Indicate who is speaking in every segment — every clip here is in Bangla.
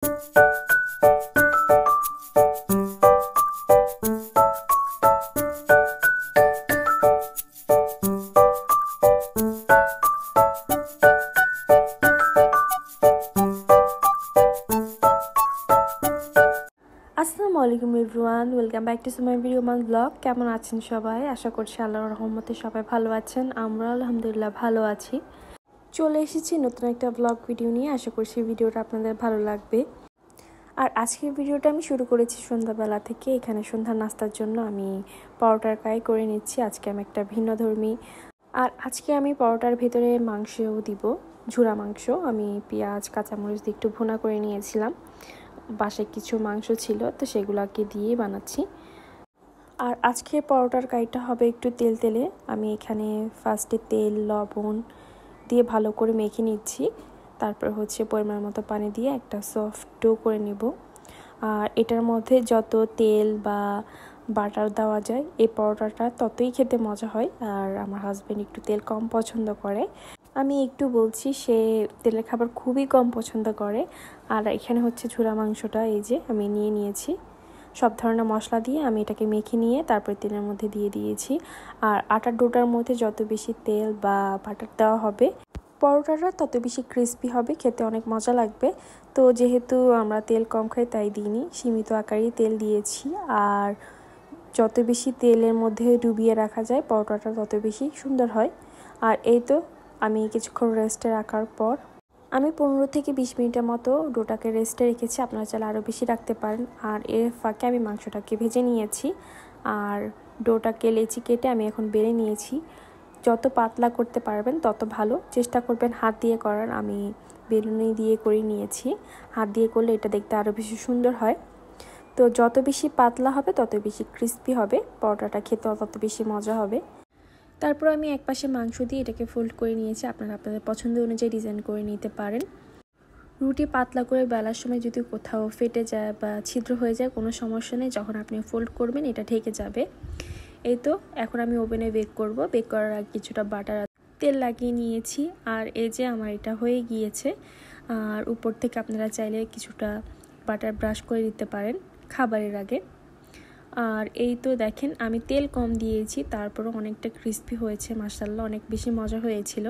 Speaker 1: আসসালামু আলাইকুম everyone, welcome back to my video মান ব্লগ। কেমন আছেন সবাই? আশা করছি আল্লাহর রহমতে সবাই ভালো আছেন। আমরা আলহামদুলিল্লাহ ভালো আছি। চলে এসেছি নতুন একটা ব্লগ ভিডিও নিয়ে। আশা করছি ভিডিওটা আপনাদের ভালো লাগবে। আর আজকের ভিডিওটা আমি শুরু করেছি সন্ধ্যাবেলা থেকে। এখানে সন্ধ্যার নাস্তার জন্য আমি পরোটার কারি করে নিচ্ছি। আজকে আমি একটা ভিন্নধর্মী, আর আজকে আমি পরোটার ভেতরে মাংসও দিব, ঝুরা মাংস। আমি পেঁয়াজ কাঁচামরিচ দিয়ে একটু ভুনা করে নিয়েছিলাম। বাসায় কিছু মাংস ছিল, তো সেগুলোকে দিয়ে বানাচ্ছি। আর আজকে পরোটার কারিটা হবে একটু তেল তেলে। আমি এখানে ফার্স্টে তেল লবণ দিয়ে ভালো করে মেখে নিচ্ছি। তারপর হচ্ছে পরিমাণ মতো পানি দিয়ে একটা সফট ডো করে নেব। আর এটার মধ্যে যত তেল বা বাটার দেওয়া যায় এই পরোটাটা ততই খেতে মজা হয়। আর আমার হাজব্যান্ড একটু তেল কম পছন্দ করে, আমি একটু বলছি, সে তেলের খাবার খুবই কম পছন্দ করে। আর এখানে হচ্ছে ঝুরা মাংসটা এই যে আমি নিয়েছি। সব ধরনের মশলা দিয়ে আমি এটাকে মেখে নিয়ে তারপরে তেলের মধ্যে দিয়ে দিয়েছি। আর আটার ডোটার মধ্যে যত বেশি তেল বা বাটার দেওয়া হবে পরোটাটা তত বেশি ক্রিস্পি হবে, খেতে অনেক মজা লাগবে। তো যেহেতু আমরা তেল কম খাই তাই দিইনি, সীমিত আকারেই তেল দিয়েছি। আর যত বেশি তেলের মধ্যে ডুবিয়ে রাখা যায় পরোটাটা তত বেশি সুন্দর হয়। আর এই তো আমি কিছুক্ষণ রেস্টে রাখার পর আমি 15 থেকে 20 মিনিটের মতো ডোটাকে রেস্টে রেখেছি। আপনারা চাইলে আরও বেশি রাখতে পারেন। আর এর ফাঁকে আমি মাংসটাকে ভেজে নিয়েছি। আর ডোটাকে লেচি কেটে আমি এখন বেলে নিয়েছি। যত পাতলা করতে পারবেন তত ভালো, চেষ্টা করবেন হাত দিয়ে করার। আমি বেলুনি দিয়ে করে নিয়েছি। হাত দিয়ে করলে এটা দেখতে আরও বেশি সুন্দর হয়। তো যত বেশি পাতলা হবে তত বেশি ক্রিস্পি হবে, পরোটাটা খেতে তত বেশি মজা হবে। তারপর আমি এক পাশে মাংস দিয়ে এটাকে ফোল্ড করে নিয়েছি। আপনারা আপনাদের পছন্দ অনুযায়ী ডিজাইন করে নিতে পারেন। রুটি পাতলা করে বেলার সময় যদি কোথাও ফেটে যায় বা ছিদ্র হয়ে যায় কোনো সমস্যা নেই, যখন আপনি ফোল্ড করবেন এটা ঢেকে যাবে। এই তো এখন আমি ওভেনে বেক করব। বেক করার আগে কিছুটা বাটার তেল লাগিয়ে নিয়েছি। আর এই যে আমার এটা হয়ে গিয়েছে। আর উপর থেকে আপনারা চাইলে কিছুটা বাটার ব্রাশ করে দিতে পারেন খাবারের আগে। আর এই তো দেখেন আমি তেল কম দিয়েছি, তারপরও অনেকটা ক্রিস্পি হয়েছে, মাশাআল্লাহ অনেক বেশি মজা হয়েছিল।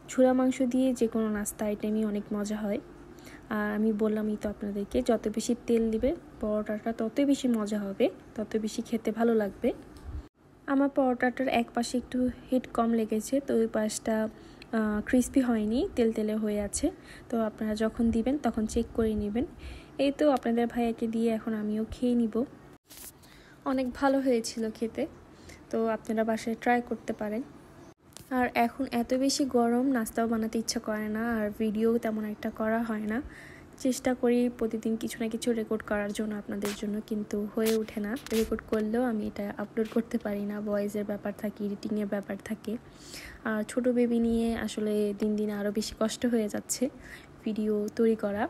Speaker 1: ঝুরা মাংস দিয়ে যে কোনো নাস্তা আইটেমই অনেক মজা হয়। আর আমি বললামই তো আপনাদেরকে, যত বেশি তেল দিবে পরোটাটা ততই বেশি মজা হবে, তত বেশি খেতে ভালো লাগবে। আমার পরোটাটার এক পাশে একটু হিট কম লেগেছে, তো ওই পাশটা ক্রিস্পি হয়নি, তেল তেলে হয়ে আছে। তো আপনারা যখন দিবেন তখন চেক করে নেবেন। এই তো আপনাদের ভাইয়াকে দিয়ে এখন আমিও খেয়ে নিব। অনেক ভালো হয়েছিল খেতে, তো আপনারা বাসায় ট্রাই করতে পারেন। আর এখন এত বেশি গরম, নাস্তাও বানাতে ইচ্ছা করে না, আর ভিডিও তেমন একটা করা হয় না। চেষ্টা করি প্রতিদিন কিছু না কিছু রেকর্ড করার জন্য আপনাদের জন্য, কিন্তু হয়ে ওঠে না। রেকর্ড করলেও আমি এটা আপলোড করতে পারি না, ভয়েসের ব্যাপার থাকে, এডিটিংয়ের ব্যাপার থাকে। আর ছোটো বেবি নিয়ে আসলে দিন দিন আরও বেশি কষ্ট হয়ে যাচ্ছে ভিডিও তৈরি করা।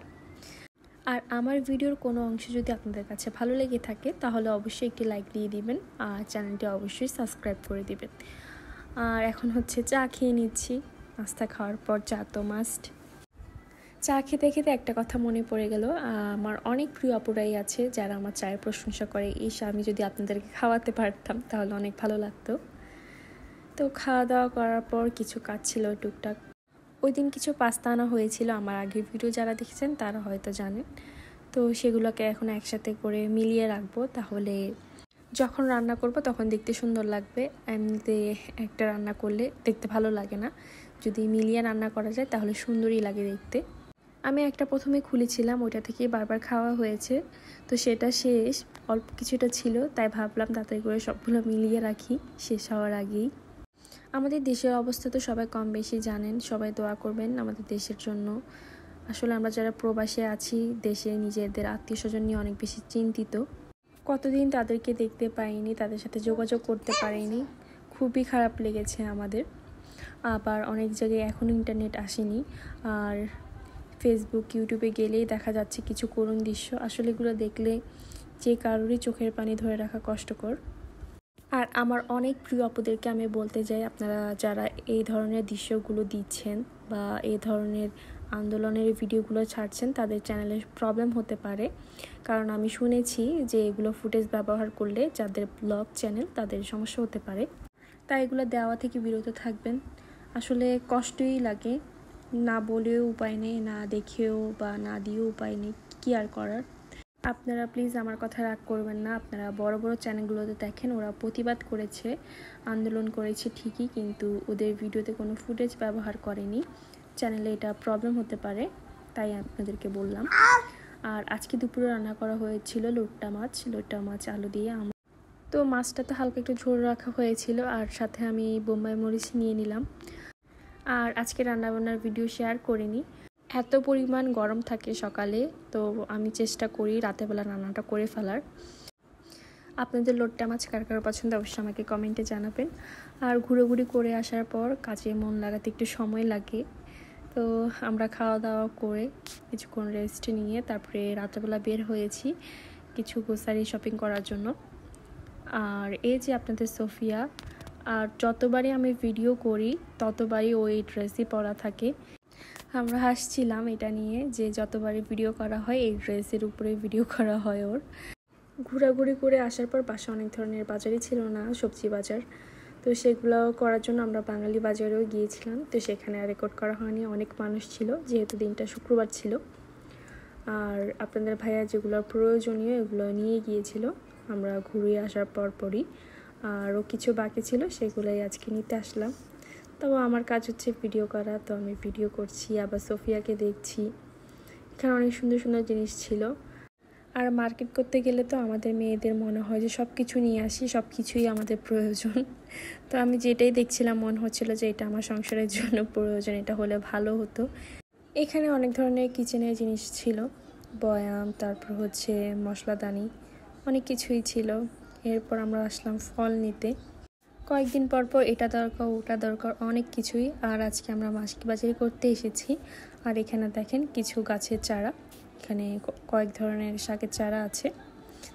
Speaker 1: আর আমার ভিডিওর কোনো অংশ যদি আপনাদের কাছে ভালো লেগে থাকে তাহলে অবশ্যই একটি লাইক দিয়ে দিবেন, আর চ্যানেলটি অবশ্যই সাবস্ক্রাইব করে দিবেন। আর এখন হচ্ছে চা খেয়ে নিচ্ছি। নাস্তা খাওয়ার পর চা তো মাস্ট। চা খেতে খেতে একটা কথা মনে পড়ে গেল, আমার অনেক প্রিয় আপুরাই আছে যারা আমার চায়ের প্রশংসা করে। এই আমি যদি আপনাদেরকে খাওয়াতে পারতাম তাহলে অনেক ভালো লাগতো। তো খাওয়া দাওয়া করার পর কিছু কাজ ছিল টুকটাক। ওই দিন কিছু পাস্তা আনা হয়েছিল, আমার আগের ভিডিও যারা দেখেছেন তারা হয়তো জানেন। তো সেগুলোকে এখন একসাথে করে মিলিয়ে রাখবো, তাহলে যখন রান্না করব তখন দেখতে সুন্দর লাগবে। এমনিতে একটা রান্না করলে দেখতে ভালো লাগে না, যদি মিলিয়ে রান্না করা যায় তাহলে সুন্দরই লাগে দেখতে। আমি একটা প্রথমে খুলেছিলাম, ওইটা থেকেই বারবার খাওয়া হয়েছে, তো সেটা শেষ, অল্প কিছুটা ছিল, তাই ভাবলাম তাড়াতাড়ি করে সবগুলো মিলিয়ে রাখি শেষ হওয়ার আগেই। আমাদের দেশের অবস্থা তো সবাই কম বেশি জানেন, সবাই দোয়া করবেন আমাদের দেশের জন্য। আসলে আমরা যারা প্রবাসে আছি দেশে নিজেদের আত্মীয় স্বজন নিয়ে অনেক বেশি চিন্তিত। কতদিন তাদেরকে দেখতে পাইনি, তাদের সাথে যোগাযোগ করতে পারিনি, খুবই খারাপ লেগেছে আমাদের। আবার অনেক জায়গায় এখনও ইন্টারনেট আসেনি। আর ফেসবুক ইউটিউবে গেলেই দেখা যাচ্ছে কিছু করুণ দৃশ্য, আসলে এগুলো দেখলে যে কারোরই চোখের পানি ধরে রাখা কষ্টকর। আর আমার অনেক প্রিয় আপুদেরকে আমি বলতে চাই, আপনারা যারা এই ধরনের দৃশ্যগুলো দিচ্ছেন বা এই ধরনের আন্দোলনের ভিডিওগুলো ছাড়ছেন তাদের চ্যানেলে প্রবলেম হতে পারে, কারণ আমি শুনেছি যে এগুলো ফুটেজ ব্যবহার করলে যাদের ব্লগ চ্যানেল তাদের সমস্যা হতে পারে। তাই এগুলো দেওয়া থেকে বিরত থাকবেন। আসলে কষ্টই লাগে, না বলেও উপায় নেই, না দেখেও বা না দিয়েও উপায় নেই, কী আর করার। আপনারা প্লিজ আমার কথা রাগ করবেন না। আপনারা বড় বড় চ্যানেলগুলোতে দেখেন ওরা প্রতিবাদ করেছে, আন্দোলন করেছে ঠিকই, কিন্তু ওদের ভিডিওতে কোনো ফুটেজ ব্যবহার করেনি। চ্যানেলে এটা প্রবলেম হতে পারে, তাই আপনাদেরকে বললাম। আর আজকে দুপুরে রান্না করা হয়েছিল লোট্টা মাছ আলু দিয়ে। তো মাছটা তো হালকা একটু ঝোল রাখা হয়েছিল, আর সাথে আমি বোম্বাই মরিচ নিয়ে নিলাম। আর আজকে রান্নাবান্নার ভিডিও শেয়ার করিনি, এত পরিমাণ গরম থাকে সকালে, তো আমি চেষ্টা করি রাতেরবেলা রান্নাটা করে ফেলার। আপনাদের লোট্টা মাছ কার কার পছন্দ অবশ্যই আমাকে কমেন্টে জানাবেন। আর ঘুরোঘুরি করে আসার পর কাজে মন লাগাতে একটু সময় লাগে, তো আমরা খাওয়া দাওয়া করে কিছুক্ষণ রেস্ট নিয়ে তারপরে রাতেরবেলা বের হয়েছি কিছু গ্রোসারি শপিং করার জন্য। আর এই যে আপনাদের সোফিয়া, আর যতবারই আমি ভিডিও করি ততবারই ওই ড্রেসই পরা থাকে। আমরা হাসছিলাম এটা নিয়ে যে যতবারই ভিডিও করা হয় এই ড্রেসের উপরে ভিডিও করা হয় ওর। ঘোরাঘুরি করে আসার পর বাসা অনেক ধরনের বাজারই ছিল না, সবজি বাজার, তো সেগুলো করার জন্য আমরা বাঙালি বাজারেও গিয়েছিলাম। তো সেখানে আর রেকর্ড করা হয়নি, অনেক মানুষ ছিল যেহেতু দিনটা শুক্রবার ছিল। আর আপনাদের ভাইয়া যেগুলো প্রয়োজনীয় এগুলো নিয়ে গিয়েছিল আমরা ঘুরে আসার পরই, আরও কিছু বাকি ছিল সেগুলোই আজকে নিতে আসলাম। তবে আমার কাজ হচ্ছে ভিডিও করা, তো আমি ভিডিও করছি, আবার সোফিয়াকে দেখছি। এখানে অনেক সুন্দর সুন্দর জিনিস ছিল। আর মার্কেট করতে গেলে তো আমাদের মেয়েদের মনে হয় যে সব কিছু নিয়ে আসি, সব কিছুই আমাদের প্রয়োজন। তো আমি যেটাই দেখছিলাম মনে হচ্ছিল যে এটা আমার সংসারের জন্য প্রয়োজন, এটা হলে ভালো হতো। এখানে অনেক ধরনের কিচেনের জিনিস ছিল, বয়াম, তারপর হচ্ছে মশলাদানি, অনেক কিছুই ছিল। এরপর আমরা আসলাম ফল নিতে। কয়েকদিন পর এটা দরকার ওটা দরকার অনেক কিছুই। আর আজকে আমরা মাসকি বাজারে করতে এসেছি। আর এখানে দেখেন কিছু গাছের চারা, এখানে কয়েক ধরনের শাকের চারা আছে,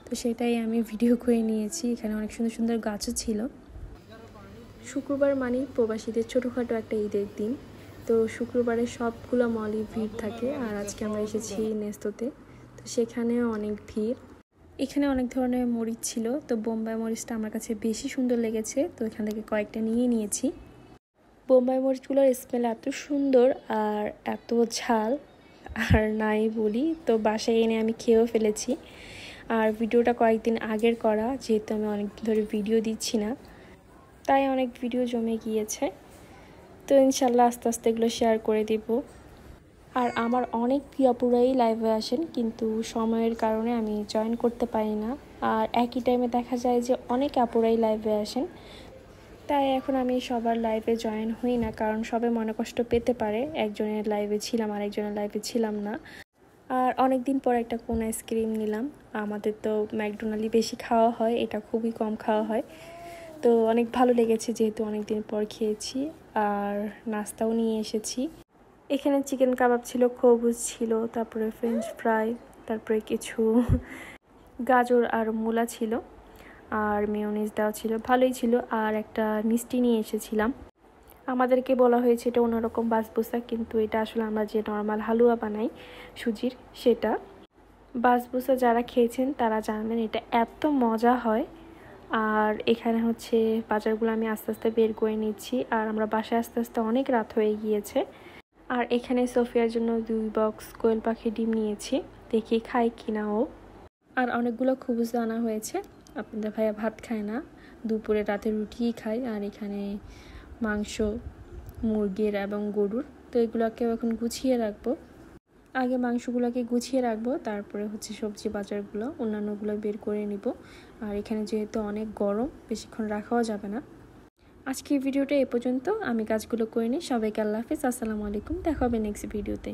Speaker 1: তো সেটাই আমি ভিডিও করে নিয়েছি। এখানে অনেক সুন্দর সুন্দর গাছও ছিল। শুক্রবার মানে প্রবাসীদের ছোটোখাটো একটা ঈদের দিন, তো শুক্রবারে সবগুলো মলই ভিড় থাকে। আর আজকে আমরা এসেছি নেস্তোতে, তো সেখানেও অনেক ভিড়। এখানে অনেক ধরনের মরিচ ছিল, তো বোম্বাই মরিচটা আমার কাছে বেশি সুন্দর লেগেছে, তো এখান থেকে কয়েকটা নিয়ে নিয়েছি। বোম্বাই মরিচগুলোর স্মেল এত সুন্দর আর এত ঝাল আর নাই বলি, তো বাসায় এনে আমি খেয়েও ফেলেছি। আর ভিডিওটা কয়েকদিন আগের করা, যেহেতু আমি অনেক ধরে ভিডিও দিচ্ছি না, তাই অনেক ভিডিও জমে গিয়েছে। তো ইনশাল্লাহ আস্তে আস্তে এগুলো শেয়ার করে দিব। আর আমার অনেক প্রিয়পুরাই লাইভে আসেন, কিন্তু সময়ের কারণে আমি জয়েন করতে পারি না। আর একই টাইমে দেখা যায় যে অনেক আপুরাই লাইভে আসেন, তাই এখন আমি সবার লাইভে জয়েন হই না, কারণ সবাই মনে কষ্ট পেতে পারে একজনের লাইভে ছিলাম আর একজনের লাইভে ছিলাম না। আর অনেক দিন পর একটা কোন আইসক্রিম নিলাম। আমাদের তো ম্যাকডোনাল্ডই বেশি খাওয়া হয়, এটা খুবই কম খাওয়া হয়, তো অনেক ভালো লেগেছে যেহেতু অনেক দিন পর খেয়েছি। আর নাস্তাও নিয়ে এসেছি। এখানে চিকেন কাবাব ছিল, খরবুজ ছিল, তারপরে ফ্রেঞ্চ ফ্রাই, তারপরে কিছু গাজর আর মূলা ছিল, আর মেয়োনিজ দেওয়া ছিল, ভালোই ছিল। আর একটা মিষ্টি নিয়ে এসেছিলাম। আমাদেরকে বলা হয়েছে এটা অন্যরকম বাসবুসা, কিন্তু এটা আসলে আমরা যে নর্মাল হালুয়া বানাই সুজির সেটা। বাসবুসা যারা খেয়েছেন তারা জানবেন এটা এত মজা হয়। আর এখানে হচ্ছে বাজারগুলো আমি আস্তে আস্তে বের করে নিচ্ছি, আর আমরা বাসায় আস্তে আস্তে অনেক রাত হয়ে গিয়েছে। আর এখানে সোফিয়ার জন্য 2 বক্স কোয়েল পাখি ডিম নিয়েছি, দেখি খাই কিনা ও। আর অনেকগুলো খুবুজ আনা হয়েছে। আপনাদের ভাইয়া ভাত খায় না, দুপুরে রাতে রুটিই খায়। আর এখানে মাংস মুরগির এবং গরুর, তো এগুলোকেও এখন গুছিয়ে রাখবো। আগে মাংসগুলোকে গুছিয়ে রাখবো, তারপরে হচ্ছে সবজি বাজারগুলো অন্যান্যগুলো বের করে নিব। আর এখানে যেহেতু অনেক গরম, বেশিক্ষণ রাখাও যাবে না। আজকের ভিডিওটা এ পর্যন্ত, আমি কাজগুলো করে নিই। সবাইকে আল্লাহ হাফিজ, আসসালামু আলাইকুম, দেখা হবে নেক্সট ভিডিওতে।